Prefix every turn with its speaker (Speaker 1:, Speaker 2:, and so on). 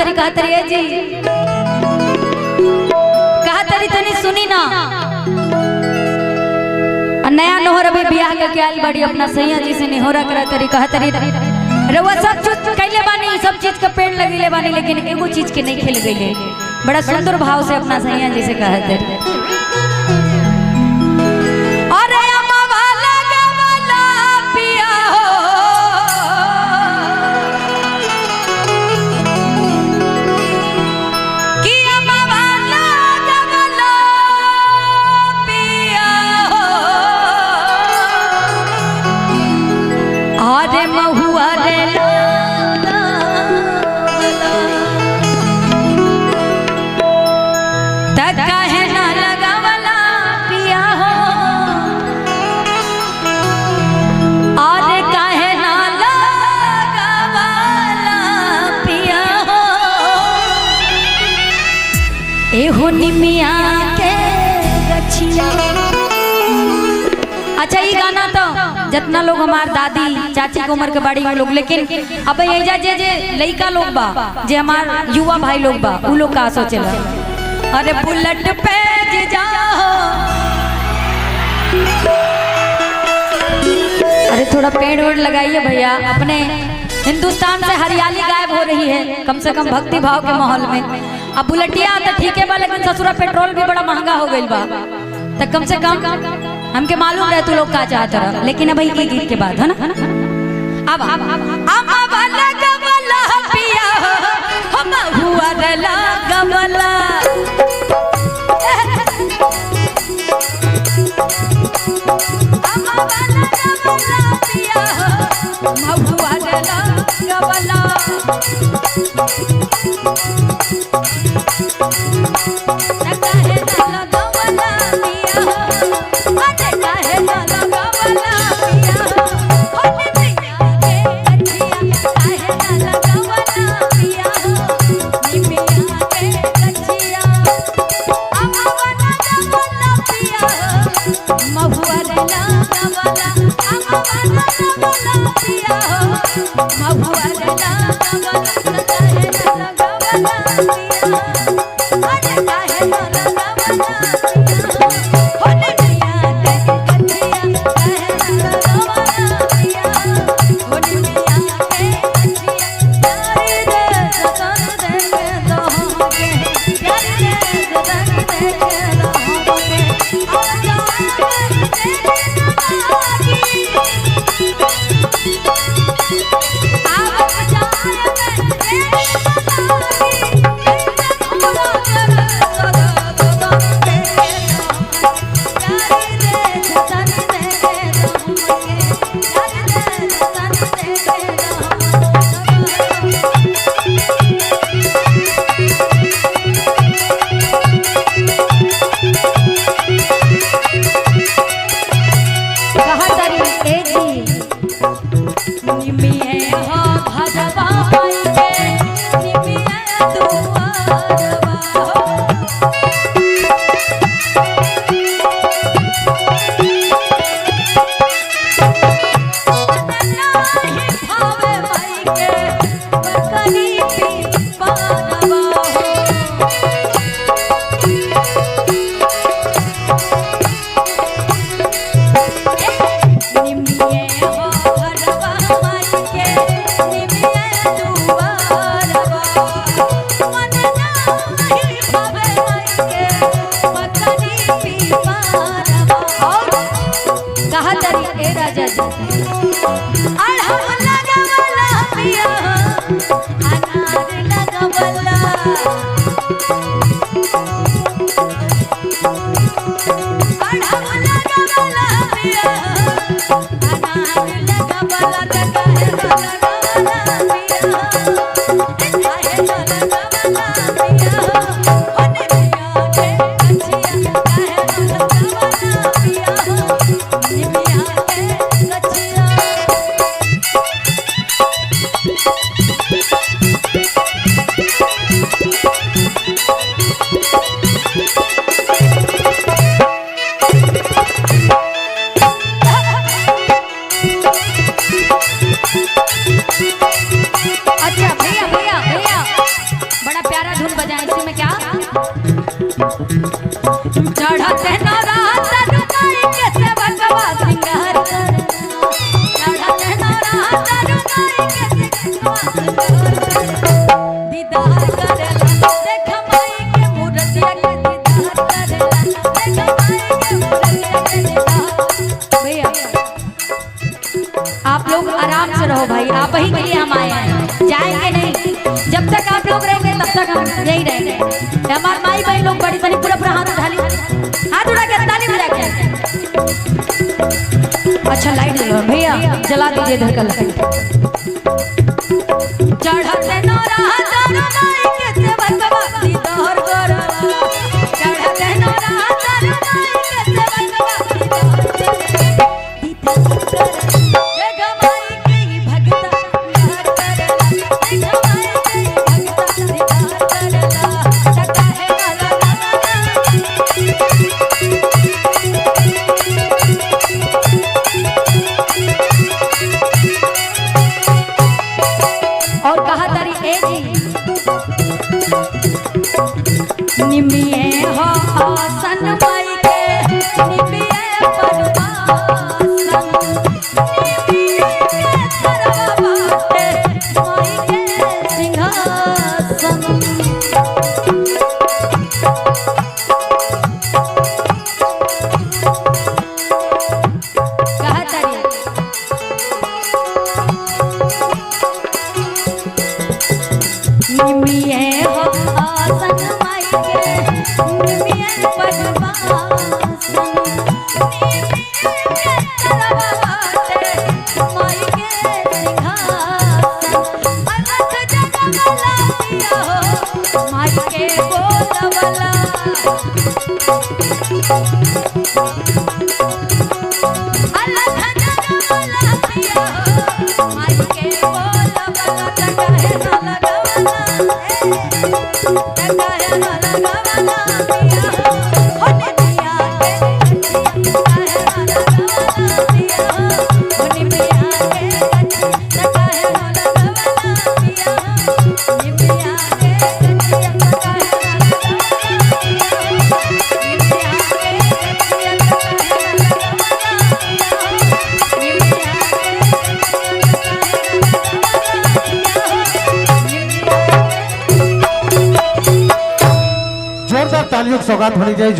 Speaker 1: कहा तरी है जी कहा तरी तनी सुनी ना नया नोहर अभी बियाह के आइल बड़ी अपना सैया जी से निहोरा करा तरी कहा तरी रउआ सब चीज कैले बानी सब चीज का पेड़ लगीले बानी लेकिन एगो चीज के नहीं खेल गईले बड़ा सुंदर भाव से अपना सैया जी से कहा तरी निमिया के गछिया। अच्छा ये गाना तो जितना लोग हमार दादी चाची की उम्र के बाड़ी में लोग लेकिन अब ये जे लड़का लोग बा जे हमार युवा भाई लोग बा उ लोग का सोचेला अरे बुलेट पे जाओ अरे थोड़ा पेड़ वेड़ लगाइए भैया अपने हिंदुस्तान से हरियाली गायब हो रही है कम से कम भक्ति भाव के माहौल में। अब बुलेटिया तो ठीक है बा लेकिन ससुरा पेट्रोल भी बड़ा महंगा हो गई बा तो कम से कम हमके मालूम रहे तू लोग का चाहते रह लेकिन अब ये गीत के बाद है ना अब वाला गमला पिया हम हुआ रला गमला आराम से रहो भाई, आप ही के लिए हम आए हैं, जाएंगे नहीं। जब तक आप लोग रहेंगे तब तक हम यही रहेंगे। हमारे माई बहन लोग बड़ी तनी पूरा पूरा हाथ उठा ली, हाथ उठा के ताली बजा के। अच्छा लाइट जला भैया, जला दीजिए इधर का लाइट। चढ़ते नौरा हजारों माई के सेवकवा दीदार करा, चढ़ते नौरा हजारों माई के सेवकवा और कहा तारी ए जी निमिये हो आसन माई के निमिये परवासन निमिये के तरवा बाटे माई के सिंहासन। कहा तारी निमिये हो आसन माई के निमिये परवासन निमिये के तरवा बाटे माई के सिंहासन। अलख जगमला दिया हो माई के बोलवला, अलख जगमला दिया हो माई के बोलवला। टकाहे न लगवला टकाहे न लगवला दिया हो निमिया के टकाहे न लगवला दिया हो निमिया के टकाहे न लगवला दिया हो निमिया के टकाहे न लगवला दिया हो निमिया के
Speaker 2: जोरदार तालियों की सौगात होनी चाहिए।